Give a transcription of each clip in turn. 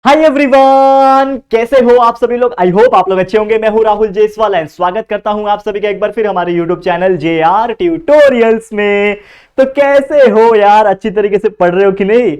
Hi everyone, कैसे हो आप सभी लोग। आई होप आप लोग अच्छे होंगे। मैं हूं राहुल जायसवाल एंड स्वागत करता हूं आप सभी का एक बार फिर हमारे यूट्यूब चैनल JR ट्यूटोरियल्स में। तो कैसे हो यार, अच्छी तरीके से पढ़ रहे हो कि नहीं।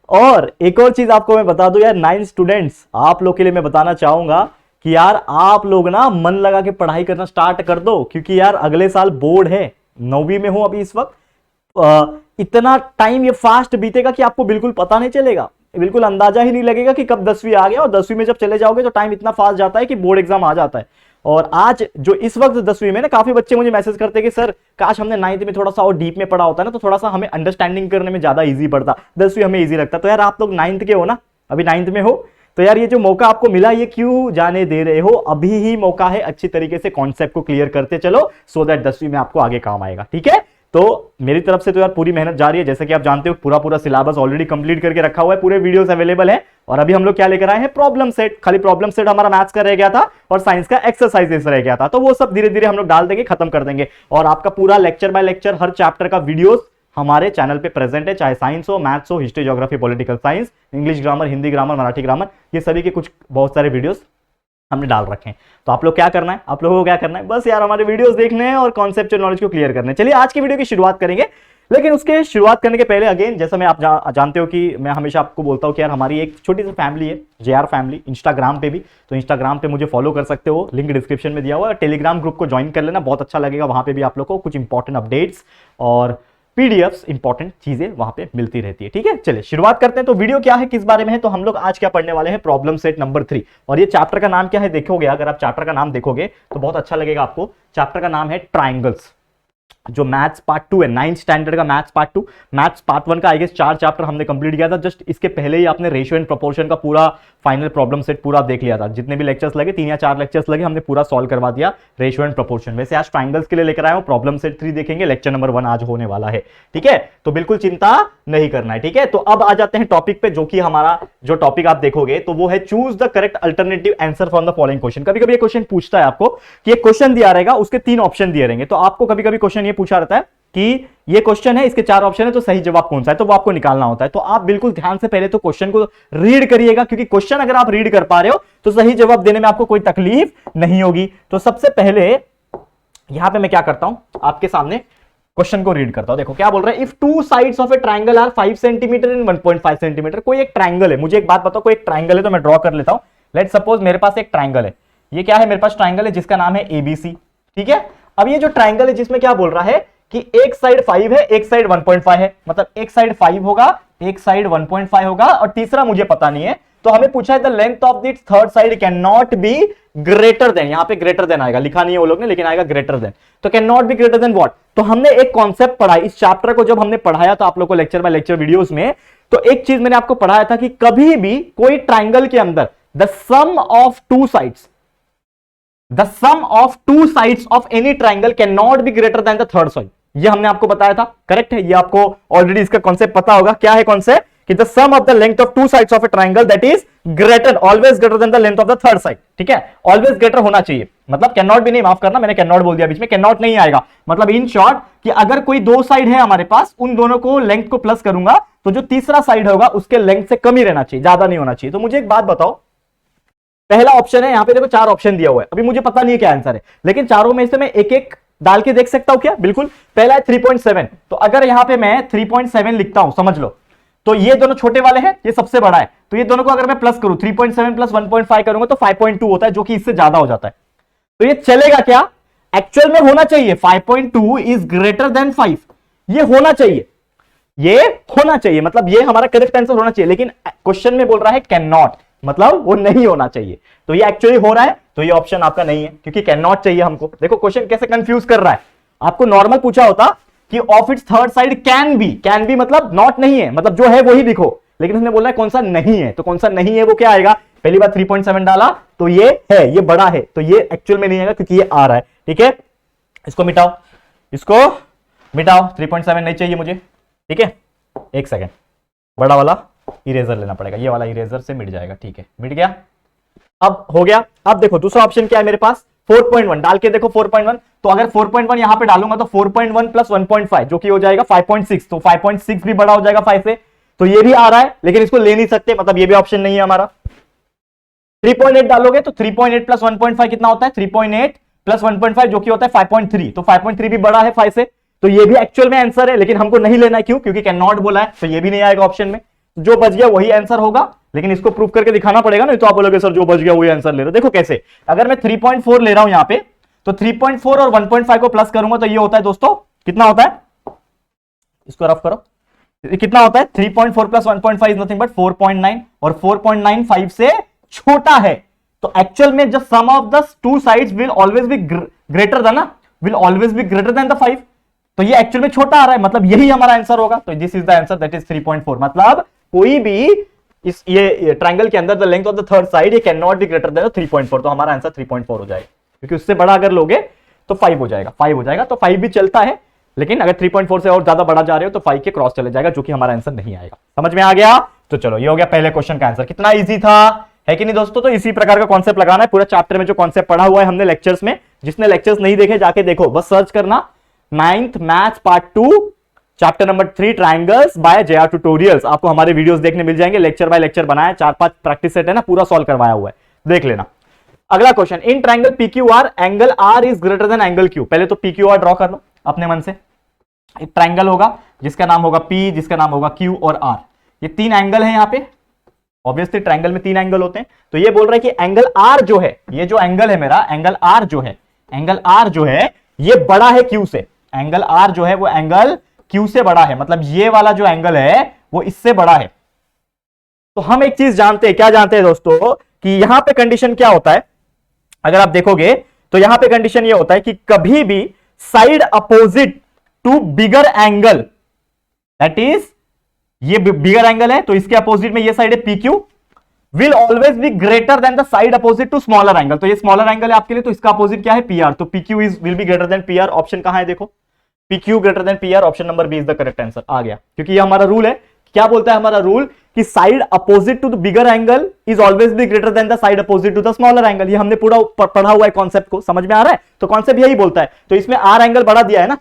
और एक और चीज आपको मैं बता दूं यार, 9 स्टूडेंट्स आप लोग के लिए मैं बताना चाहूंगा कि यार आप लोग ना मन लगा के पढ़ाई करना स्टार्ट कर दो, क्योंकि यार अगले साल बोर्ड है। 9वीं में हूं अभी इस वक्त। इतना टाइम ये फास्ट बीतेगा कि आपको बिल्कुल पता नहीं चलेगा, बिल्कुल अंदाजा ही नहीं लगेगा कि कब 10वीं आ गया। और 10वीं में जब चले जाओगे तो टाइम इतना फास्ट जाता है कि बोर्ड एग्जाम आ जाता है। और आज जो इस वक्त 10वीं में ना, काफी बच्चे मुझे मैसेज करते हैं कि सर काश हमने 9th में थोड़ा सा और डीप में पढ़ा होता ना, तो थोड़ा सा हमें अंडरस्टैंडिंग करने में ज्यादा इजी पड़ता, 10वीं हमें इजी लगता। तो यार आप लोग 9th के हो ना, अभी 9th में हो, तो यार ये जो मौका आपको मिला ये क्यों जाने दे रहे हो। अभी ही मौका है, अच्छी तरीके से कॉन्सेप्ट को क्लियर करते चलो, सो दैट 10वीं में आपको आगे काम आएगा। ठीक है, तो मेरी तरफ से तो यार पूरी मेहनत जारी है। जैसे कि आप जानते हो पूरा सिलेबस ऑलरेडी कंप्लीट करके रखा हुआ है, पूरे वीडियोस अवेलेबल है। और अभी हम लोग क्या लेकर आए हैं, प्रॉब्लम सेट। खाली प्रॉब्लम सेट हमारा मैथ्स का रह गया था और साइंस का एक्सरसाइजेस रह गया था, तो वो सब धीरे धीरे हम लोग डाल देंगे, खत्म कर देंगे। और आपका पूरा लेक्चर बाय लेक्चर हर चैप्टर का वीडियोस हमारे चैनल पे प्रेजेंट है, चाहे साइंस हो, मैथ्स हो, history, geography, political science, English grammar, Hindi grammar, Marathi grammar, ये सभी के कुछ बहुत सारे वीडियोस हमने डाल रखे हैं। तो आप लोग क्या करना है, आप लोगों को क्या करना है, बस यार हमारे वीडियोस देखने हैं और कॉन्सेप्चुअल नॉलेज को क्लियर करना है। चलिए आज की वीडियो की शुरुआत करेंगे, लेकिन उसके शुरुआत करने के पहले अगेन, जैसा मैं आप जानते हो कि मैं हमेशा आपको बोलता हूं कि यार हमारी एक छोटी सी फैमिली है, JR फैमिली, इंस्टाग्राम पे भी। तो इंस्टाग्राम पे मुझे फॉलो कर सकते हो, लिंक डिस्क्रिप्शन में दिया हुआ है। टेलीग्राम ग्रुप को ज्वाइन कर लेना, बहुत अच्छा लगेगा। वहां पे भी आप लोग को कुछ इंपॉर्टेंट अपडेट्स और PDFs इंपॉर्टेंट चीजें वहां पे मिलती रहती है। ठीक है, चलिए शुरुआत करते हैं। तो वीडियो क्या है, किस बारे में है, तो हम लोग आज क्या पढ़ने वाले हैं, प्रॉब्लम सेट नंबर 3। और ये चैप्टर का नाम क्या है देखोगे, अगर आप चैप्टर का नाम देखोगे तो बहुत अच्छा लगेगा आपको। चैप्टर का नाम है ट्राइंगल्स, जो मैथ्स पार्ट 2 है, 9th स्टैंडर्ड का मैथ्स पार्ट 2। मैथ्स पार्ट 1 का आई गेस 4 चैप्टर हमने कंप्लीट किया था। जस्ट इसके पहले ही आपने रेशियो एंड प्रोपोर्शन का पूरा फाइनल प्रॉब्लम सेट पूरा देख लिया था। जितने भी लेक्चर्स लगे, 3 या 4 लेक्चर्स लगे, हमने पूरा सॉल्व करवा दिया रेशियो एंड प्रोपोर्शन। वैसे आज ट्राइंगल्स के लिए लेकर आया हूं, प्रॉब्लम सेट 3 देखेंगे, लेक्चर नंबर 1 आज होने वाला है। ठीक है, तो बिल्कुल चिंता नहीं करना है। ठीक है, तो अब आ जाते हैं टॉपिक पे, जो कि हमारा जो टॉपिक आप देखोगे तो वो है choose the correct alternative answer from the following question. कभी कभी ये क्वेश्चन पूछता है आपको कि एक क्वेश्चन दिया रहेगा, उसके 3 ऑप्शन दिए रहेंगे। तो आपको कभी कभी क्वेश्चन ये पूछा रहता है कि ये क्वेश्चन है, इसके 4 ऑप्शन है, तो सही जवाब कौन सा है, तो वो आपको निकालना होता है। तो आप बिल्कुल ध्यान से पहले तो क्वेश्चन को रीड करिएगा, क्योंकि क्वेश्चन अगर आप रीड कर पा रहे हो तो सही जवाब देने में आपको कोई तकलीफ नहीं होगी। तो सबसे पहले यहां पे मैं क्या करता हूं, आपके सामने क्वेश्चन को रीड करता हूं। देखो क्या बोल रहा है, if 2 sides of a triangle are 5 centimetre and 1.5 centimetre. कोई एक ट्राइंगल है, मुझे एक बात बताओ, कोई एक ट्राइंगल है, तो मैं ड्रॉ कर लेता हूं। लेट्स सपोज मेरे पास एक ट्राइंगल है। ये क्या है, मेरे पास ट्राइंगल है जिसका नाम है ABC। ठीक है, अब ये जो ट्राइंगल है जिसमें क्या बोल रहा है कि एक साइड 5 है, एक साइड 1.5 है, मतलब एक साइड 5 होगा, एक साइड 1.5 होगा, और तीसरा मुझे पता नहीं है। तो हमें पूछा है the length of this third side can not be greater then, यहां पे ग्रेटर देन आएगा, लिखा नहीं है वो लोग ने, लेकिन आएगा ग्रेटर देन। तो can not be greater then what. तो हमने एक कॉन्सेप्ट पढ़ा इस चैप्टर को, जब हमने पढ़ाया था आप लोग को लेक्चर बाय लेक्चर वीडियोस में, तो एक चीज मैंने आपको पढ़ाया था कि कभी भी कोई ट्राइंगल के अंदर the sum of 2 sides, the sum of 2 sides of any triangle can not be greater than the third side. ये हमने आपको बताया था, करेक्ट है। ये आपको ऑलरेडी इसका कॉन्सेप्ट पता होगा। क्या है कॉन्सेप्ट, कि the sum of the length of 2 sides of a triangle that is greater, always greater than the length of the third side. ठीक है, ऑलवेज ग्रेटर होना चाहिए, मतलब कैन नॉट भी नहीं, माफ करना मैंने कैन नॉट बोल दिया बीच में, कैन नॉट नहीं आएगा। मतलब इन शॉर्ट कि अगर कोई 2 साइड है हमारे पास, उन दोनों को लेंथ को प्लस करूंगा तो जो तीसरा साइड होगा उसके लेंथ से कम ही रहना चाहिए, ज्यादा नहीं होना चाहिए। तो मुझे एक बात बताओ, पहला ऑप्शन है, यहां पे देखो 4 ऑप्शन दिया हुआ है, अभी मुझे पता नहीं है क्या आंसर है, लेकिन चारों में से मैं एक एक डाल के देख सकता हूं क्या, बिल्कुल। पहला है 3.7, तो अगर यहां पे मैं 3.7 लिखता हूं, समझ लो, तो ये दोनों छोटे वाले हैं, ये सबसे बड़ा है, तो ये दोनों को अगर मैं प्लस करूं, 3.7 प्लस 1.5 करूंगा तो 5.2 होता है, जो कि इससे ज्यादा हो जाता है। तो ये चलेगा क्या, एक्चुअल में होना चाहिए 5.2 इज ग्रेटर देन 5, ये होना चाहिए, ये होना चाहिए, मतलब ये हमारा करेक्ट आंसर होना चाहिए। लेकिन क्वेश्चन में बोल रहा है कैन नॉट, मतलब वो नहीं होना चाहिए। तो ये एक्चुअली हो रहा है, तो ये ऑप्शन आपका नहीं है, क्योंकि कैन नॉट चाहिए हमको। देखो क्वेश्चन कैसे कंफ्यूज कर रहा है। आपको नॉर्मल पूछा होता कि of its third side can be मतलब नॉट नहीं है, मतलब जो है वही लिखो, लेकिन उसने बोला है कौन सा नहीं है। तो कौन सा नहीं है वो क्या आएगा, पहली बार 3.7 डाला तो ये है, ये बड़ा है, तो ये एक्चुअल में नहीं आएगा क्योंकि ये आ रहा है। ठीक है, इसको मिटाओ, इसको मिटाओ, 3.7 नहीं चाहिए मुझे। ठीक है, एक सेकेंड, बड़ा वाला इरेजर लेना पड़ेगा, ये वाला इरेजर से मिट जाएगा। ठीक है, मिट गया, अब हो गया। अब देखो दूसरा ऑप्शन क्या है मेरे पास, 4.1 डाल के देखो 4.1, तो अगर 4.1 यहां पे डालूंगा तो 4.1 प्लस 1.5 जो कि हो जाएगा 5.6, तो 5.6 भी बड़ा हो जाएगा 5 से, तो ये भी आ रहा है, लेकिन इसको ले नहीं सकते, मतलब ये भी ऑप्शन नहीं है हमारा। 3.8 डालोगे तो 3.8 प्लस 1.5 कितना होता है? 3.8 प्लस 1.5 जो कि होता है 5.3। तो 5.3 भी बड़ा है 5 से, तो ये भी एक्चुअल में आंसर है, लेकिन हमको नहीं लेना है। क्यों? क्योंकि कैन नॉट बोला है, तो ये भी नहीं आएगा ऑप्शन में। जो बच गया वही आंसर होगा, लेकिन इसको प्रूव करके दिखाना पड़ेगा ना। तो आप बोलोगे सर जो बच गया वही आंसर ले रहे हो। देखो कैसे, अगर मैं 3.4 ले रहा हूं यहां पे, तो 3.4 और 1.5 को प्लस करूंगा तो ये होता है दोस्तों, कितना होता है? इसको रफ करो, कितना होता है? 3.4 प्लस 1.5 इज नथिंग बट 4.9, और 4.9 5 से छोटा है। तो एक्चुअल में जब sum of the two sides will always be greater than will always be greater than the 5, तो ये एक्चुअल में छोटा आ रहा है, मतलब यही हमारा आंसर होगा। तो this is the answer, that is 3.4। मतलब कोई भी इस ये ट्रायंगल के अंदर the length of the third side ये can not be greater than 3.4, तो हमारा आंसर 3.4 हो जाएगा। क्योंकि उससे बड़ा अगर लोगे तो 5 हो जाएगा, 5 हो जाएगा। तो 5 भी चलता है, लेकिन अगर 3.4 से और ज्यादा बड़ा जा रहे हो तो 5 के क्रॉस चले जाएगा, जो कि हमारा आंसर नहीं आएगा। समझ में आ गया? तो चलो ये हो गया पहले क्वेश्चन का आंसर। कितना इजी था, है कि नहीं दोस्तों? तो इसी प्रकार का कॉन्सेप्ट लगाना है। पूरा चैप्टर में जो कॉन्सेप्ट पढ़ा हुआ है हमने लेक्चर्स में, जिसने लेक्चर्स नहीं देखे जाके देखो, बस सर्च करना 9th maths part 2 chapter number 3 triangles by JR tutorials. आपको हमारे वीडियोस देखने मिल जाएंगे, लेक्चर बाय लेक्चर बनाया, 4-5 प्रैक्टिस सेट है ना, पूरा सॉल्व करवाया हुआ है, देख लेना। अगला question, in triangle PQR angle R is greater than angle Q। पहले तो PQR ड्रॉ कर लो अपने मन से। एक ट्रायंगल होगा जिसका नाम होगा P, जिसका नाम होगा Q और R। ये 3 एंगल है यहाँ पे, ऑब्वियसली ट्रायंगल में 3 एंगल होते हैं। तो ये बोल रहा है कि एंगल R जो है, ये जो एंगल है मेरा, एंगल R जो है, एंगल R जो है ये बड़ा है Q से। एंगल R जो है वो एंगल Q से बड़ा है, मतलब ये वाला जो एंगल है वो इससे बड़ा है। तो हम एक चीज जानते हैं, क्या जानते हैं दोस्तों, कि यहां पे कंडीशन क्या होता है, अगर आप देखोगे तो यहां पे कंडीशन ये होता है कि कभी भी side opposite to bigger angle, that is ये बिगर एंगल है तो इसके अपोजिट में ये साइड है PQ, will always be greater than the side opposite to smaller angle. तो ये स्मॉलर एंगल है आपके लिए, तो इसका अपोजिट क्या है? PR। तो PQ is will be greater than PR। Option कहां है देखो, PQ greater than PR, option number B is the correct answer. आ गया, क्योंकि ये हमारा रूल है। क्या बोलता है हमारा रूल, कि side opposite to the bigger angle is always be greater than the side opposite to the smaller angle. ये हमने पूरा पढ़ा हुआ है कॉन्सेप्ट को, समझ में आ रहा है? तो कॉन्सेप्ट यही बोलता है। तो इसमें R एंगल बड़ा दिया है ना,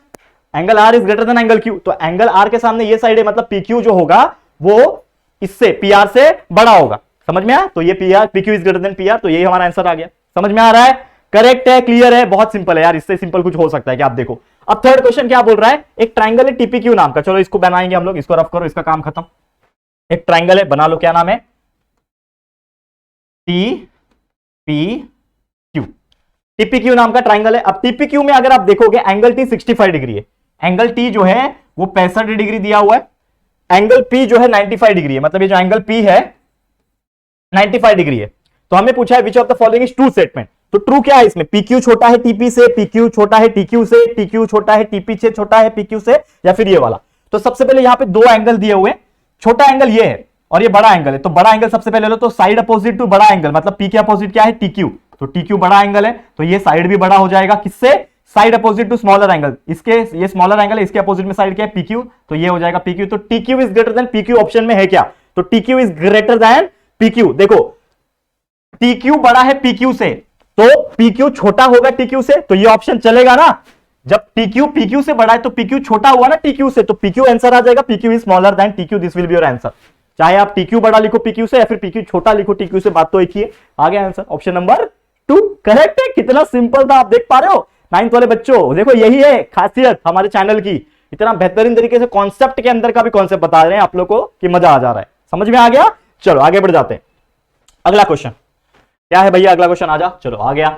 angle R is greater than angle Q, तो एंगल R के सामने ये साइड है, मतलब PQ जो होगा वो इससे PR से बड़ा होगा। समझ में आया? तो ये PQ is greater than PR, तो यही हमारा आंसर आ गया। समझ में आ रहा है? करेक्ट है, क्लियर है, बहुत सिंपल है यार, इससे सिंपल कुछ हो सकता है क्या? आप देखो अब थर्ड क्वेश्चन क्या बोल रहा है, एक ट्रायंगल है TPQ नाम का। चलो इसको बनाएंगे हम लोग, इसको रफ करो, इसका काम खत्म। एक ट्रायंगल है, बना लो, क्या नाम है? TPQ। TPQ नाम का ट्रायंगल है। अब TPQ में अगर आप देखोगे एंगल T 65 डिग्री है, एंगल T जो है वो 65 डिग्री दिया हुआ है, एंगल P जो है 95 डिग्री है, मतलब ये जो एंगल P है 95 डिग्री है। तो हमें पूछा है which of the following is true statement. तो ट्रू क्या है इसमें, PQ छोटा है TP से, PQ छोटा है TQ से, TQ छोटा है TP से, छोटा है PQ से, या फिर ये वाला। तो सबसे पहले यहां पे 2 एंगल दिए हुए, छोटा एंगल ये है और ये बड़ा एंगल है। तो बड़ा एंगल सबसे पहले लो, तो साइड अपोजिट टू बड़ा एंगल, मतलब P के अपोजिट क्या है? TQ। तो TQ बड़ा एंगल है, तो ये साइड भी बड़ा हो जाएगा, किससे? Side opposite to smaller angle. इसके ये स्मॉलर एंगल है, इसके अपोजिट में साइड क्या है? PQ, तो ये हो जाएगा PQ। तो TQ is greater then PQ option में है क्या? तो TQ is greater then PQ। देखो TQ बड़ा है PQ से, तो PQ छोटा होगा TQ से, तो ये ऑप्शन चलेगा ना। जब TQ PQ से बड़ा है तो PQ छोटा हुआ ना TQ से, तो PQ आंसर आ जाएगा, PQ is smaller than TQ, this will be your answer. चाहे आप TQ बड़ा लिखो PQ से या फिर PQ छोटा लिखो TQ से, बात तो एक ही है। आ गया आंसर, ऑप्शन नंबर 2 करेक्ट है। कितना सिंपल था, आप देख पा रहे हो 9th वाले बच्चों? देखो यही है खासियत हमारे चैनल की, इतना बेहतरीन तरीके से कॉन्सेप्ट के अंदर का भी कॉन्सेप्ट बता रहे हैं आप लोग को कि मजा आ जा रहा है। समझ में आ गया? चलो आगे बढ़ जाते हैं। अगला क्वेश्चन क्या है भैया? अगला क्वेश्चन आ जा। चलो आ गया,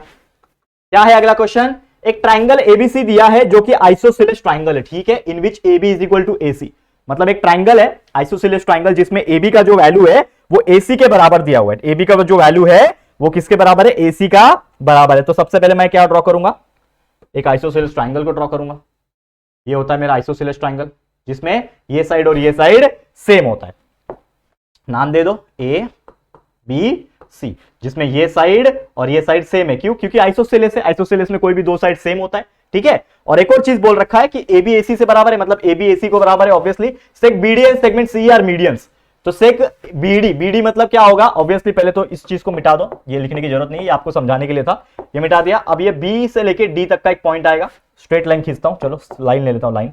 क्या है अगला क्वेश्चन? एक ट्राइंगल ABC दिया है जो कि आइसोसेलेस ट्राइंगल है, ठीक है, in which AB is equal to AC। मतलब एक ट्राइंगल है आइसोसेलेस ट्राइंगल जिसमें AB का जो वैल्यू है वो AC के बराबर दिया हुआ है। AB का जो वैल्यू है वो किसके बराबर है? AC का बराबर है। तो सबसे पहले मैं क्या ड्रॉ करूंगा? एक आइसोसेलेस ट्राइंगल को ड्रॉ करूंगा। ये होता है मेरा आइसोसेलेस ट्राइंगल जिसमें ये साइड और ये साइड सेम होता है। नाम दे दो ABC, जिसमें ये साइड और ये साइड सेम है। क्यों? क्योंकि आइसोसेलेस है, आइसोसेलेस में कोई भी 2 साइड सेम होता है, ठीक है। और एक और चीज बोल रखा है कि AB AC से बराबर है, मतलब AB AC को बराबर है obviously. Seg BD and segment CE are medians. तो सेक BD मतलब क्या होगा? ऑब्वियसली पहले तो इस चीज को मिटा दो, ये लिखने की जरूरत नहीं है, ये आपको समझाने के लिए था, ये मिटा दिया। अब ये B से लेके D तक का एक पॉइंट आएगा, स्ट्रेट लाइन खींचता हूं, चलो लाइन ले लेता हूं, लाइन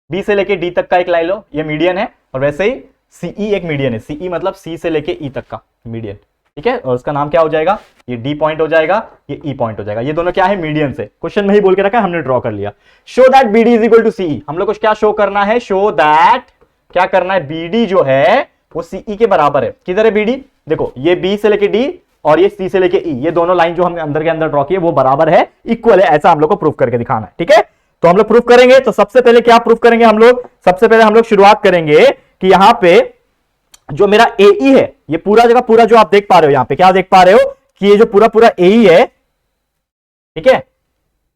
B से लेके D तक का एक लाइन लो, ये मीडियन है। और वैसे ही CE एक मीडियन है, CE मतलब C से लेके E तक का मीडियन, ठीक है, और उसका नाम क्या हो जाएगा, ये डी पॉइंट हो जाएगा, ये ई पॉइंट हो जाएगा। ये दोनों क्या है, मीडियन से। क्वेश्चन में ही बोल के रखा है, हमने ड्रॉ कर लिया। Show that BD is equal to CE, हम लोग को क्या शो करना है, शो दैट क्या करना है, बीडी जो है वो सीई के बराबर है। किधर है बीडी, देखो ये बी से लेके डी और ये सी से लेके ई, ये दोनों लाइन जो हमने अंदर के अंदर ड्रॉ की है वो बराबर है, इक्वल है, ऐसा हम लोग को प्रूफ करके दिखाना है। ठीक है, तो हम लोग प्रूफ करेंगे। तो सबसे पहले क्या प्रूफ करेंगे हम लोग, सबसे पहले हम लोग शुरुआत करेंगे कि यहां पे जो मेरा एई है, ये पूरा जगह पूरा जो आप देख पा रहे हो, यहां पे क्या देख पा रहे हो कि ये जो पूरा पूरा एई है, ठीक है,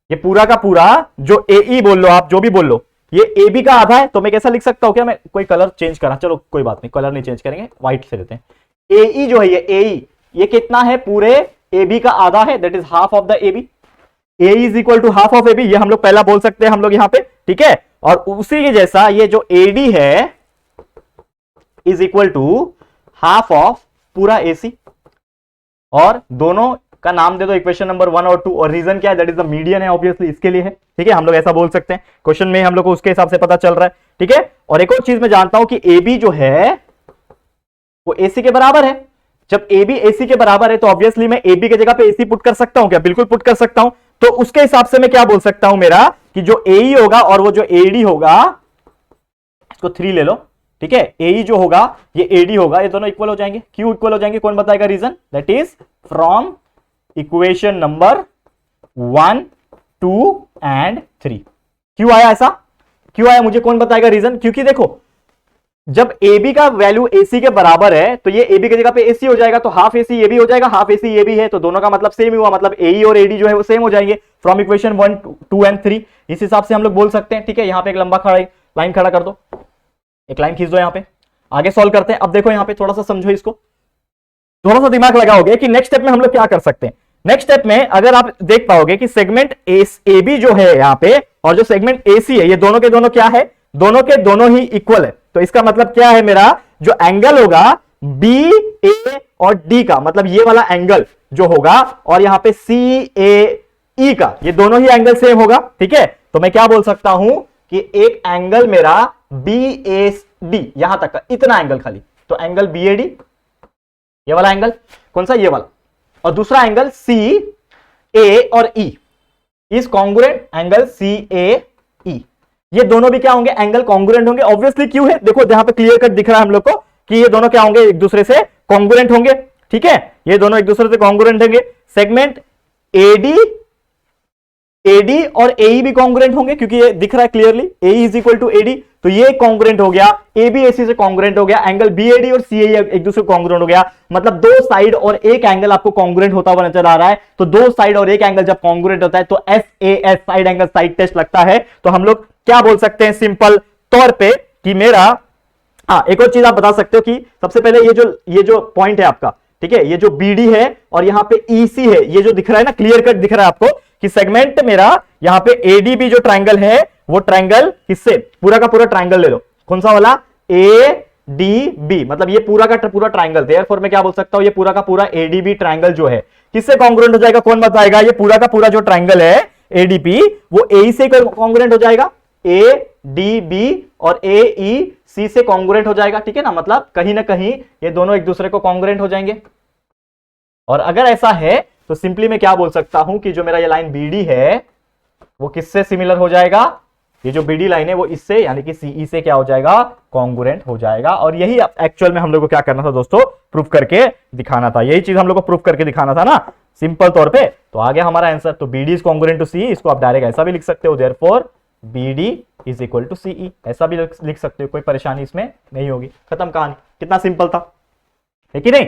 ये पूरा का पूरा जो एई बोल लो आप, जो भी बोल लो, ये ए बी का आधा है। तो मैं कैसा लिख सकता हूं, क्या मैं कोई कलर चेंज करा, चलो कोई बात नहीं, कलर नहीं चेंज करेंगे, व्हाइट से लेते हैं। एई जो है ये एई, ये कितना है, पूरे ए बी का आधा है, that is half of the A B. A is equal to half of A B, ये हम लोग पहला बोल सकते हैं हम लोग यहां पे। ठीक है, और उसी के जैसा ये जो ए डी है is equal to half of पूरा ए सी, और दोनों का नाम दे दो इक्वेशन नंबर 1 और 2, और रीजन क्या है, दैट इज द मीडियन है, ऑब्वियसली इसके लिए है। ठीक है, हम लोग ऐसा बोल सकते हैं, क्वेश्चन में हम लोग को उसके हिसाब से पता चल रहा है। ठीक है, और एक और चीज मैं जानता हूं कि ए बी जो है वो ए सी के बराबर है। जब ए बी ए सी के बराबर है तो ऑब्वियसली मैं ए बी की जगह पे ए सी पुट कर सकता हूं क्या, बिल्कुल पुट कर सकता हूं। तो उसके हिसाब से मैं क्या बोल सकता हूं मेरा, कि जो ए ई होगा और वो जो ए डी होगा, इसको 3 ले लो। ठीक है, ए ई जो होगा ये ए डी होगा, ये दोनों इक्वल हो जाएंगे। क्यों इक्वल हो जाएंगे, कौन बताएगा reason, that is from equation number 1, 2 and 3। क्यों आया ऐसा, क्यों आया, मुझे कौन बताएगा रीजन। क्योंकि देखो जब ए बी का वैल्यू ए सी के बराबर है तो ये ए बी की जगह पे ए सी हो जाएगा, तो half A C A B हो जाएगा, half A C A B है, तो दोनों का मतलब सेम हुआ, मतलब ए ई और ए डी जो है वो सेम हो जाएंगे फ्रॉम इक्वेशन 1, 2 एंड 3। इस हिसाब से हम लोग बोल सकते हैं। ठीक है, यहां पे एक लंबा खड़ा लाइन खड़ा कर दो, एक लाइन खींच दो, यहां पे आगे सॉल्व करते हैं। अब देखो यहां पे थोड़ा सा समझो इसको, थोड़ा सा दिमाग लगाओगे कि नेक्स्ट स्टेप में हम लोग क्या कर सकते हैं। नेक्स्ट स्टेप में अगर आप देख पाओगे कि सेगमेंट ए बी जो है यहां पे और जो सेगमेंट ए सी है, ये दोनों के दोनों क्या है, दोनों के दोनों ही इक्वल है। तो इसका मतलब क्या है, मेरा जो एंगल होगा बी ए और डी का, मतलब ये वाला एंगल जो होगा, और यहां पे सी ए ई का, ये दोनों ही एंगल सेम होगा। ठीक है, तो मैं क्या बोल सकता हूं कि एक एंगल मेरा बी ए डी, यहां तक का इतना एंगल खाली, तो एंगल बी ए डी, ये वाला एंगल कौन सा, ये वाला, और दूसरा एंगल सी ए और E is congruent angle C A E, ये दोनों भी क्या होंगे, एंगल कॉन्ग्रुएंट होंगे। ऑब्वियसली क्यों है, देखो यहां पे क्लियर कट दिख रहा है हम लोग को कि ये दोनों क्या होंगे, एक दूसरे से कॉन्ग्रुएंट होंगे। ठीक है, ये दोनों एक दूसरे से कॉन्ग्रुएंट होंगे। सेगमेंट एडी और एई भी कॉन्ग्रुएंट होंगे, क्योंकि ये दिख रहा है clearly, AE is equal to AD, तो ये कॉन्ग्रुएंट हो गया, ए बी एसी से कॉन्ग्रुएंट हो गया, एंगल बीएडी और सीएई एक दूसरे को कॉन्ग्रुएंट हो गया, मतलब दो साइड और एक एंगल आपको कॉन्ग्रुएंट होता हुआ नजर आ रहा है। तो दो साइड और एक एंगल जब कॉन्ग्रुएंट होता है तो SAS side angle side test लगता है। तो हम लोग क्या बोल सकते हैं सिंपल तौर पे कि मेरा, एक और चीज आप बता सकते हो कि सबसे पहले ये जो पॉइंट है आपका, ठीक है, ये जो बीडी है और यहां पे ईसी है, ये जो दिख रहा है ना, क्लियर कट दिख रहा है आपको कि सेगमेंट मेरा यहां पे एडीबी जो ट्रायंगल है वो ट्रायंगल किससे, पूरा का पूरा ट्रायंगल ले लो, कौन सा वाला, ए डी बी, मतलब ये पूरा का पूरा ट्रायंगल। देयरफॉर मैं क्या बोल सकता हूं, ये पूरा का पूरा एडीबी ट्रायंगल जो है किससे कॉन्ग्रुएंट हो जाएगा, कौन बताएगा, ये पूरा का पूरा जो ट्रायंगल है एडीपी वो ए से कॉन्ग्रुएंट हो जाएगा, ए डी बी और ए ई सी से कॉन्ग्रुएंट हो जाएगा। ठीक है ना, मतलब कहीं ना कहीं ये दोनों एक दूसरे को कॉन्ग्रुएंट हो जाएंगे। और अगर ऐसा है तो सिंपली मैं क्या बोल सकता हूं कि जो मेरा ये लाइन बीडी है वो किससे सिमिलर हो जाएगा, ये जो बीडी लाइन है वो इससे यानी कि सीई से क्या हो जाएगा, कॉन्ग्रुएंट हो जाएगा। और यही एक्चुअल में हम लोग को क्या करना था दोस्तों, प्रूफ करके दिखाना था, यही चीज हम लोग को प्रूफ करके दिखाना था ना सिंपल तौर पे। तो आ गया हमारा आंसर। तो BD is congruent to CE, इसको आप डायरेक्ट ऐसा भी लिख सकते हो, therefore BD is equal to CE, ऐसा भी लिख सकते हो, कोई परेशानी इसमें नहीं होगी, खत्म कहानी। कितना सिंपल था, है कि नहीं,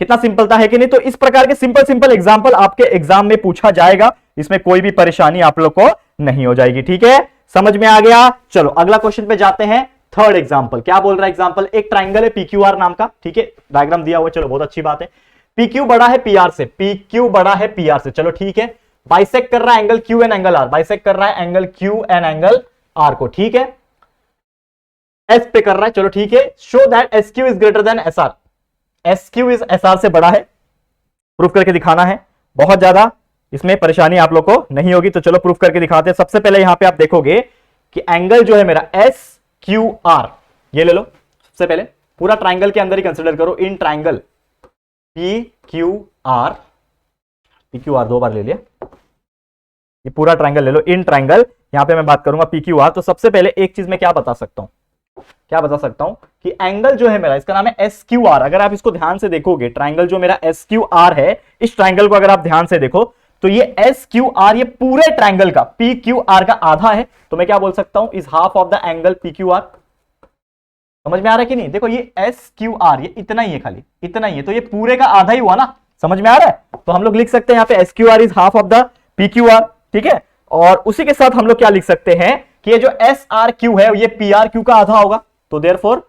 कितना सिंपल था, है कि नहीं। तो इस प्रकार के सिंपल सिंपल एग्जांपल आपके एग्जाम में पूछा जाएगा, इसमें कोई भी परेशानी आप लोग को नहीं हो जाएगी। ठीक है, समझ में आ गया। चलो अगला क्वेश्चन पे जाते हैं। थर्ड एग्जांपल क्या बोल रहा है, एग्जांपल एक ट्राइंगल है पीक्यूआर नाम का, ठीक है, डायग्राम दिया हुआ, चलो बहुत अच्छी बात है। पीक्यू बड़ा है पीआर से, पीक्यू बड़ा है पीआर से, चलो ठीक है। बाइसेक्ट कर रहा है angle Q and angle R, bisect कर रहा है angle Q and angle R को, ठीक है। एस पे कर रहा है, चलो ठीक है। Show that S Q is greater then S R, S Q is S R से बड़ा है, प्रूफ करके दिखाना है। बहुत ज्यादा इसमें परेशानी आप लोग को नहीं होगी, तो चलो प्रूफ करके दिखाते हैं। सबसे पहले यहां पे आप देखोगे कि एंगल जो है मेरा एस क्यू आर, ये ले लो। सबसे पहले पूरा ट्राइंगल के अंदर ही कंसिडर करो, in triangle P Q are, P Q are दो बार ले लिया, ये पूरा ट्राइंगल ले लो, इन ट्राइंगल, यहां पे मैं बात करूंगा पी क्यू आर। तो सबसे पहले एक चीज मैं क्या बता सकता हूं, क्या बता सकता हूं कि एंगल जो है मेरा, इसका नाम है एस क्यू आर। अगर आप इसको ध्यान से देखोगे, ट्राइंगल जो मेरा एस क्यू आर है, इस ट्राइंगल को अगर आप ध्यान से देखो तो ये एस क्यू आर, ये पूरे ट्राइंगल का पी क्यू आर का आधा है। तो मैं क्या बोल सकता हूं, is half of the angle P Q are. समझ में आ रहा है कि नहीं? देखो ये एस क्यू आर, ये इतना ही है, खाली इतना ही है, तो ये पूरे का आधा ही हुआ ना। समझ में आ रहा है? तो हम लोग लिख सकते हैं यहाँ पे S Q R is half of the P Q are, ठीक है। और उसी के साथ हम लोग क्या लिख सकते हैं कि ये जो एस आर क्यू है ये पी आर क्यू का आधा होगा। तो therefore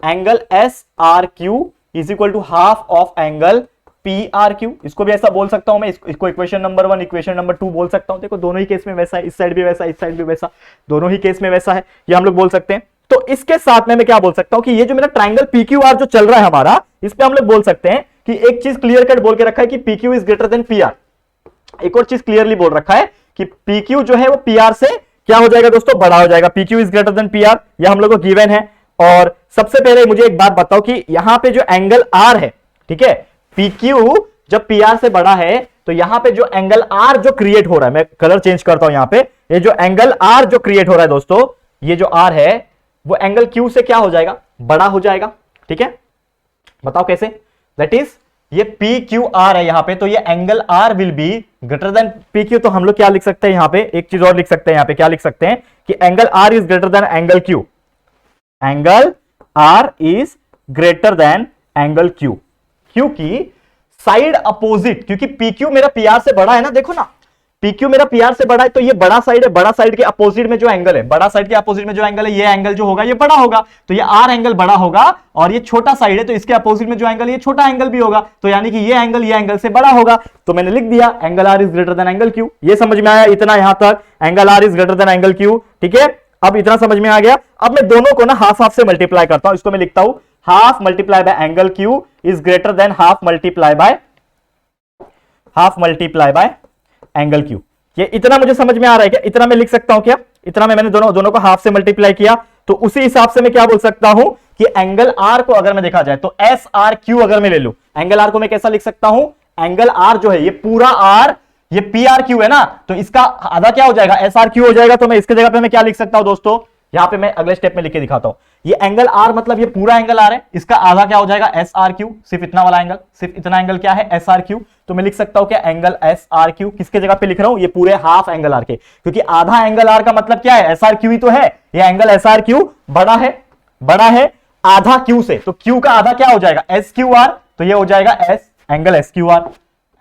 angle S R Q is equal to half of angle P R Q. इसको भी ऐसा बोल सकता हूं मैं, इसको इक्वेशन नंबर 1 इक्वेशन नंबर 2 बोल सकता हूं। देखो दोनों ही केस में वैसा है, इस साइड भी वैसा, इस साइड भी वैसा, दोनों ही केस में वैसा है, ये हम लोग बोल सकते हैं। तो इसके साथ में मैं क्या बोल सकता हूं कि ये जो मेरा ट्राइंगल पी क्यू आर जो चल रहा है हमारा, इस पे हम लोग बोल सकते हैं कि एक चीज क्लियर कट बोल के रखा है कि P Q is greater than P R. एक और चीज क्लियरली बोल रखा है कि पी क्यू जो है वो पी आर से क्या हो जाएगा दोस्तों, बड़ा हो जाएगा। P Q is greater than P R, ये हम लोग को गिवन है। और सबसे पहले मुझे एक बात बताओ कि यहां पे जो एंगल आर है, ठीक है, पी क्यू जब पी आर से बड़ा है तो यहां पे जो एंगल आर जो क्रिएट हो रहा है, मैं कलर चेंज करता हूं यहां पे, ये जो एंगल आर जो क्रिएट हो रहा है दोस्तों, ये जो आर है वो एंगल क्यू से क्या हो जाएगा, बड़ा हो जाएगा, ठीक है। बताओ कैसे? दैट इज ये पी क्यू आर है यहां पे, तो ये angle R will be greater than P Q. तो हम लोग क्या लिख सकते हैं यहां पे, एक चीज और लिख सकते हैं यहां पे, क्या लिख सकते हैं कि angle R is greater than angle Q, angle R is greater than angle Q, क्योंकि साइड अपोजिट, क्योंकि पीक्यू मेरा पीआर से बड़ा है ना, देखो ना, पीक्यू मेरा पीआर से बड़ा है, तो ये बड़ा साइड है, बड़ा साइड के अपोजिट में जो एंगल है, बड़ा साइड के अपोजिट में जो एंगल है, ये एंगल जो होगा ये बड़ा होगा, तो ये आर एंगल बड़ा होगा। और ये छोटा साइड है तो इसके अपोजिट में जो एंगल है ये छोटा एंगल भी होगा, तो यानी कि ये एंगल से बड़ा होगा। तो मैंने लिख दिया angle R is greater than angle Q. ये समझ में आया इतना यहां तक, angle R is greater than angle Q, ठीक है। अब इतना समझ में आ गया। अब मैं दोनों को ना हाफ हाफ से मल्टीप्लाई करता हूं, इसको मैं लिखता हूं half multiply by angle Q is greater than half multiply by angle Q. ये इतना मुझे समझ में आ रहा है क्या? इतना मैं लिख सकता हूं क्या? इतना मैंने दोनों को हाफ से मल्टीप्लाई किया, तो उसी हिसाब से मैं क्या बोल सकता हूं कि एंगल आर को अगर मैं देखा जाए तो एस आर क्यू अगर मैं ले लूं, एंगल आर को मैं कैसा लिख सकता हूं, एंगल आर जो है ये पूरा आर, ये पी आर क्यू है ना, तो इसका आधा क्या हो जाएगा, एस आर क्यू हो जाएगा। तो मैं इसके जगह पे मैं क्या लिख सकता हूं दोस्तों, यहां पे मैं अगले स्टेप में लिख के दिखाता हूं। ये एंगल आर मतलब ये पूरा एंगल आर है, इसका आधा क्या हो जाएगा, एस आर क्यू, सिर्फ इतना वाला एंगल, सिर्फ इतना एंगल क्या है, एस आर क्यू। तो मैं लिख सकता हूं क्या, एंगल एस आर क्यू। किसके जगह पे लिख रहा हूं, ये पूरे हाफ एंगल आर के, क्योंकि आधा एंगल आर का मतलब क्या है, एस आर क्यू ही तो है। ये एंगल एस आर क्यू बड़ा है आधा क्यू से, तो क्यू का आधा क्या हो जाएगा, एस क्यू आर, तो ये हो जाएगा S angle S Q R,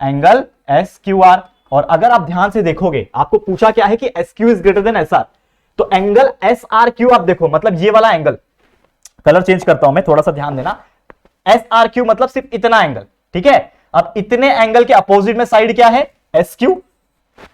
angle S Q R. और अगर आप ध्यान से देखोगे, आपको पूछा क्या है कि S Q is greater then S R, तो एंगल एस आर क्यू आप देखो, मतलब ये वाला एंगल, कलर चेंज करता हूं मैं, थोड़ा सा ध्यान देना, एस आर क्यू मतलब सिर्फ इतना एंगल, ठीक है। अब इतने एंगल के अपोजिट में साइड क्या है, एस क्यू,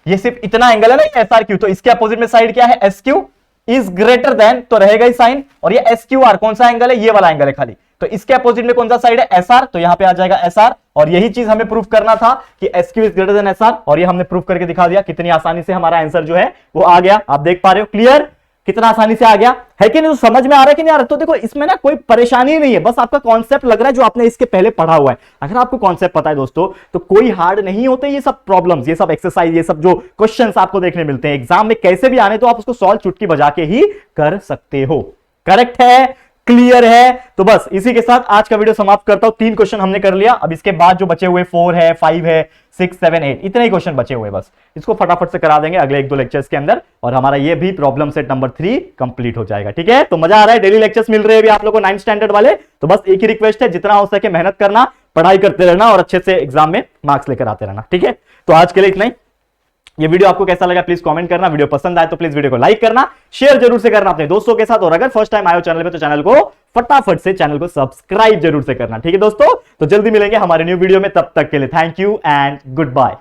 ये सिर्फ इतना एंगल है ना एस आर क्यू, तो इसके अपोजिट में साइड क्या है, S Q is greater then, तो रहेगा ही साइन। और ये एस क्यू आर कौन सा एंगल है, ये वाला एंगल है खाली, तो इसके अपोजिट में कौन सा साइड है, एस आर, तो यहां पे आ जाएगा एस आर। और यही चीज हमें प्रूफ करना था कि S Q is greater then S R, और ये हमने प्रूफ करके दिखा दिया। कितनी आसानी से हमारा आंसर जो है वो आ गया, आप देख पा रहे हो, क्लियर, कितना आसानी से आ गया है कि नहीं? तो समझ में आ रहा है कि नहीं आ रहा? तो देखो इसमें ना कोई परेशानी नहीं है, बस आपका कॉन्सेप्ट लग रहा है जो आपने इसके पहले पढ़ा हुआ है। अगर आपको कॉन्सेप्ट पता है दोस्तों, तो कोई हार्ड नहीं होते ये सब प्रॉब्लम्स, ये सब एक्सरसाइज, ये सब जो क्वेश्चंस आपको देखने मिलते हैं एग्जाम में, कैसे भी आने तो आप उसको सॉल्व चुटकी बजा के ही कर सकते हो। करेक्ट है, क्लियर है? तो बस इसी के साथ आज का वीडियो समाप्त करता हूं। 3 क्वेश्चन हमने कर लिया, अब इसके बाद जो बचे हुए 4 है, 5 है, 6, 7, 8, इतने ही क्वेश्चन बचे हुए, बस इसको फटाफट से करा देंगे अगले 1-2 लेक्चर्स के अंदर, और हमारा ये भी प्रॉब्लम सेट नंबर 3 कंप्लीट हो जाएगा। ठीक है, तो मजा आ रहा है, डेली लेक्चर्स मिल रहे हैं अभी आप लोगों को 9th स्टैंडर्ड वाले। तो बस एक ही रिक्वेस्ट है, जितना हो सके मेहनत करना, पढ़ाई करते रहना और अच्छे से एग्जाम में मार्क्स लेकर आते रहना। ठीक है, तो आज के लिए इतना ही। ये वीडियो आपको कैसा लगा प्लीज कमेंट करना, वीडियो पसंद आए तो प्लीज वीडियो को लाइक करना, शेयर जरूर से करना अपने दोस्तों के साथ, और अगर फर्स्ट टाइम आए हो चैनल पे तो चैनल को फटाफट से चैनल को सब्सक्राइब जरूर से करना। ठीक है दोस्तों, तो जल्दी मिलेंगे हमारे न्यू वीडियो में, तब तक के लिए thank you and good bye.